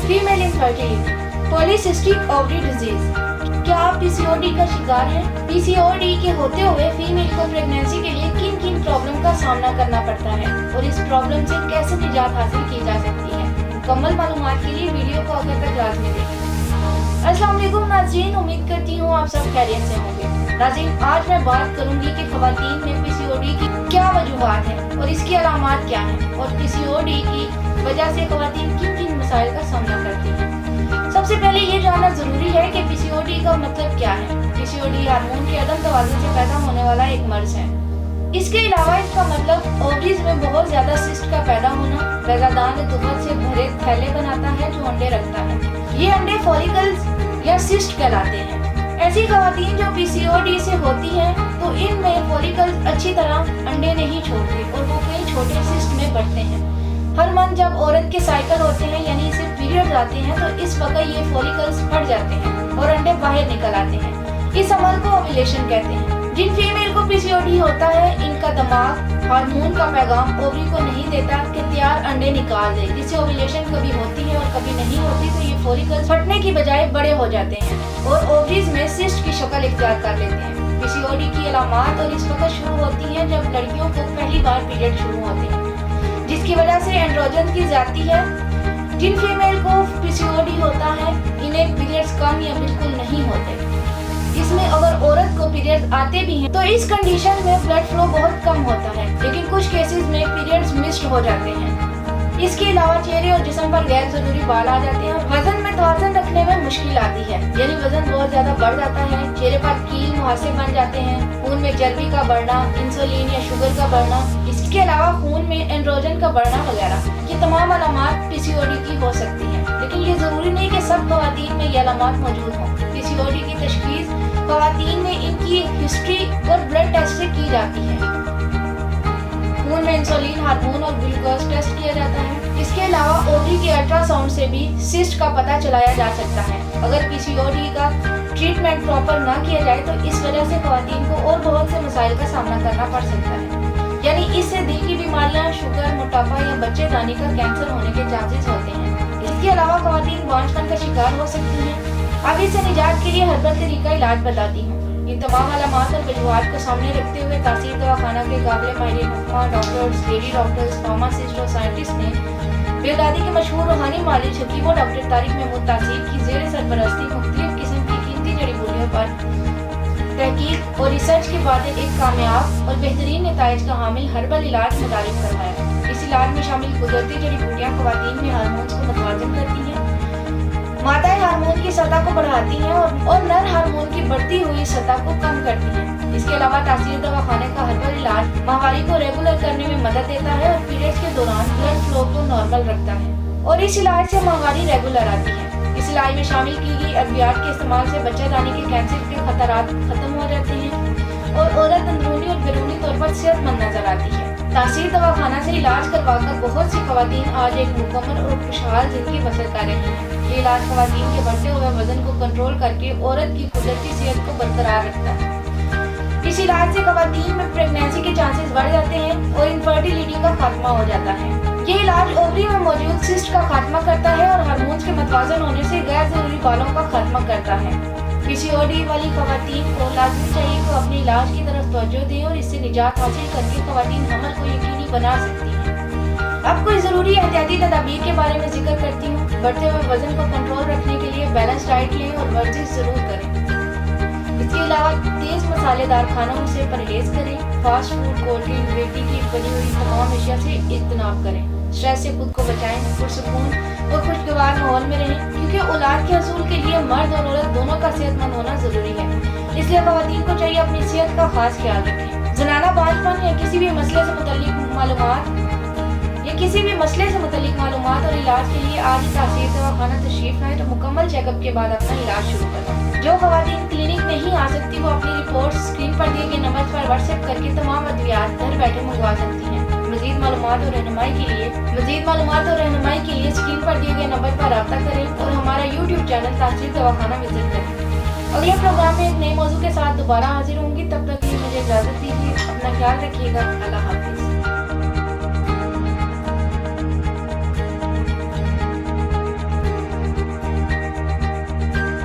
Female infertility, polycystic ovary disease. क्या आप PCOD का शिकार हैं? पीसीओडी के होते हुए फीमेल को प्रेगनेंसी के लिए किन किन प्रॉब्लम का सामना करना पड़ता है और इस प्रॉब्लम से कैसे निजात हासिल की जा सकती है? मुकम्मल मालूमात के लिए वीडियो को आगे तक लाजमी देखें। अस्सलाम वालेकुम नाज़रीन, उम्मीद करती हूँ आप सब खैरियत से होंगे। नाज़रीन, आज मैं बात करूंगी कि ख़वातीन में पीसीओडी की क्या वजूहात हैं और इसकी अलामात क्या हैं और पीसीओडी की वजह से ख़वातीन किन किन मसाइल का सामना करती हैं। सबसे पहले ये जानना ज़रूरी है कि पीसीओडी का मतलब क्या है। पीसीओडी हार्मोन के अदम तवाज़ुन से पैदा होने वाला एक मर्ज है। इसके अलावा इसका मतलब ओवरीज में बहुत ज़्यादा सिस्ट का पैदा होना, रज़ादान तुफत से भरे थैले बनाता है जो अंडे रखता है। ये अंडे फॉलिकल्स या सिस्ट कहलाते हैं। ऐसी ख़वातीन जो पीसीओडी से होती हैं तो इनमें फॉलिकल्स अच्छी तरह अंडे नहीं छोड़ते और वो कई छोटे सिस्ट में बढ़ते हैं। हर मंथ जब औरत के साइकिल होते हैं यानी इसे पीरियड आते हैं तो इस वक्त ये फॉलिकल्स फट जाते हैं और अंडे बाहर निकल आते हैं। इस अमल को ओव्यूलेशन कहते हैं। जिन फीमेल को पीसीओडी होता है इनका दिमाग हार्मोन का पैगाम ओवरी को नहीं देता कि तैयार अंडे निकाल दे, जिससे ओव्यूलेशन कभी होती है और कभी नहीं होती तो ये फॉलिकल्स फटने की बजाय बड़े हो जाते हैं और ओवरीज में सिस्ट की शक्ल इख्तियार कर लेते हैं। पीसीओडी की अलामात और इस वक्त शुरू होती हैं जब लड़कियों को पहली बार पीरियड शुरू होते हैं, जिसकी वजह से एंड्रोजन की जाती है। जिन फीमेल को पीसीओडी होता है इन्हें पीरियड्स कम या बिल्कुल नहीं होते। इसमें अगर औरत को पीरियड्स आते भी हैं तो इस कंडीशन में ब्लड फ्लो बहुत कम होता है, लेकिन कुछ केसेस में पीरियड्स मिस्ड हो जाते हैं। इसके अलावा चेहरे और जिस्म पर गैर जरूरी बाल आ जाते हैं। वजन में तवाज़ुन रखने में मुश्किल आती है, यानी वजन बहुत ज्यादा बढ़ जाता है। चेहरे पर कील मुहासे बन जाते हैं। खून में चर्बी का बढ़ना, इंसुलिन या शुगर का बढ़ना, इसके अलावा खून में एंड्रोजन का बढ़ना वगैरह, ये तमाम अलामात पीसीओडी की हो सकती हैं। लेकिन ये जरूरी नहीं कि सब ख़वातीन में ये अलामात मौजूद हों। पीसीओडी की तशखीस ख़वातीन में इनकी हिस्ट्री और ब्लड टेस्ट से की जाती है। खून में इंसुलिन हार्मोन और ग्लूकोज टेस्ट किया जाता है। इसके अलावा ओवरी के अल्ट्रासाउंड से भी सिस्ट का पता चलाया जा सकता है। अगर पीसीओडी का ट्रीटमेंट प्रॉपर ना किया जाए तो इस वजह से ख़वातीन को और बहुत से मसाइल का सामना करना पड़ सकता है, यानी इससे दिल की बीमारियां, शुगर, मोटापा या बच्चेदानी का कैंसर होने के चांसेस होते हैं। इसके अलावा ख़वातीन बांझपन का शिकार हो सकती हैं। अब इससे निजात के लिए हर्बल तरीका इलाज बताती हूँ। इन तमाम अलामात और वजूहात को सामने रखते हुए तासीर दवाखाना के काबिल माहिर हुक्मा डॉक्टर्स, लेडी डॉक्टर्स, फार्मासिस्ट और साइंटिस्ट ने बेगदादी के मशहूर रूहानी मालिक हकीम और डॉक्टर तारिक महमूद तासीर की ज़ेर सरपरस्ती मुख्तलिफ किस्म की कीमती जड़ी बूटियों पर तहकीक और रिसर्च के बाद एक कामयाब और बेहतरीन नताइज का हामिल हर्बल इलाज मुतारिफ करवाया। इस इलाज में शामिल कुदरती जड़ी बूटियाँ ख़वातीन में हार्मोन्स को मुतवाज़िन करती हैं, मादाई हार्मोन की सतह को बढ़ाती हैं और नर हार्मोन की बढ़ती हुई सतह को कम करती हैं। इसके अलावा तासीर दवाखाने का हर्बल इलाज माहवारी को रेगुलर करने में मदद देता है और पीरियड्स के दौरान ब्लड फ्लो को नॉर्मल रखता है और इस इलाज से माहवारी रेगुलर आती है। इस इलाज में शामिल की गई अद्वियात के इस्तेमाल से बच्चेदानी के कैंसर के खतरात खत्म हो जाते हैं और औरत अंदरूनी और बैरूनी तौर पर सेहतमंद नजर आती है। तासीर दवाखाना से इलाज करवाकर बहुत सी ख़वातीन आज एक मुकम्मल और खुशहाल जिंदगी बसर कर रही हैं। ये इलाज ख़वातीन के बढ़ते हुए वजन को कंट्रोल करके औरत की कुदरती सेहत को बरकरार रखता है। इस इलाज से ख़वातीन में प्रेगनेंसी के चांसेस बढ़ जाते हैं और इनफर्टिलिटी का खात्मा हो जाता है। ये इलाज ओवरी में मौजूद सिस्ट का खात्मा करता है और हार्मोन्स के मतवाज़न होने से गैर जरूरी बालों का खात्मा करता है। पीसीओडी वाली ख़वातीन को लाजमी चाहिए कि अपने इलाज की तरफ तवज्जो दें और इससे निजात हासिल करके ख़वातीन हमल को यकीनी बना सकती हैं। अब कोई ज़रूरी एहतियाती तदाबीर के बारे में जिक्र करती हूँ। बढ़ते हुए वजन को कंट्रोल रखने के लिए बैलेंस डाइट लें और वर्जिश ज़रूर करें। इसके अलावा तेज़ मसालेदार खानों से परहेज करें। फास्ट फूड, कोल्ड ड्रिंक, बेटी की बनी हुई तमाम अशिया से इज्तनाब करें। स्ट्रेस से खुद को बचाएं, पुरसुकून और खुशगवार माहौल में रहें, क्योंकि औलाद के हसूल के लिए मर्द और औरत दोनों का सेहतमंद होना ज़रूरी है। इसलिए ख़वातीन को चाहिए अपनी सेहत का खास ख्याल रखें। जनाना बांझपन या किसी भी मसले से मुतल्लिक मालूमात और इलाज के लिए आज तासीर दवाखाना तशरीफ लाएं तो मुकम्मल चेकअप के बाद अपना इलाज शुरू करें। जो ख़वातीन क्लिनिक नहीं आ सकती वो अपनी रिपोर्ट स्क्रीन पर दिए गए नंबर पर व्हाट्सएप करके तमाम अद्वियात घर बैठे मंगवा सकती हैं। मज़ीद मालूमात और रहनुमाई के लिए स्क्रीन पर दिए गए नंबर पर रब्ता करें और हमारा यूट्यूब चैनल तासीर दवाखाना विजिट करें। अगले प्रोग्राम में एक नए मौजू के साथ दोबारा हाजिर होंगी। तब तक के लिए मुझे इजाज़त दीजिए। अपना ख्याल रखिएगा। अल्लाह हाफिज़।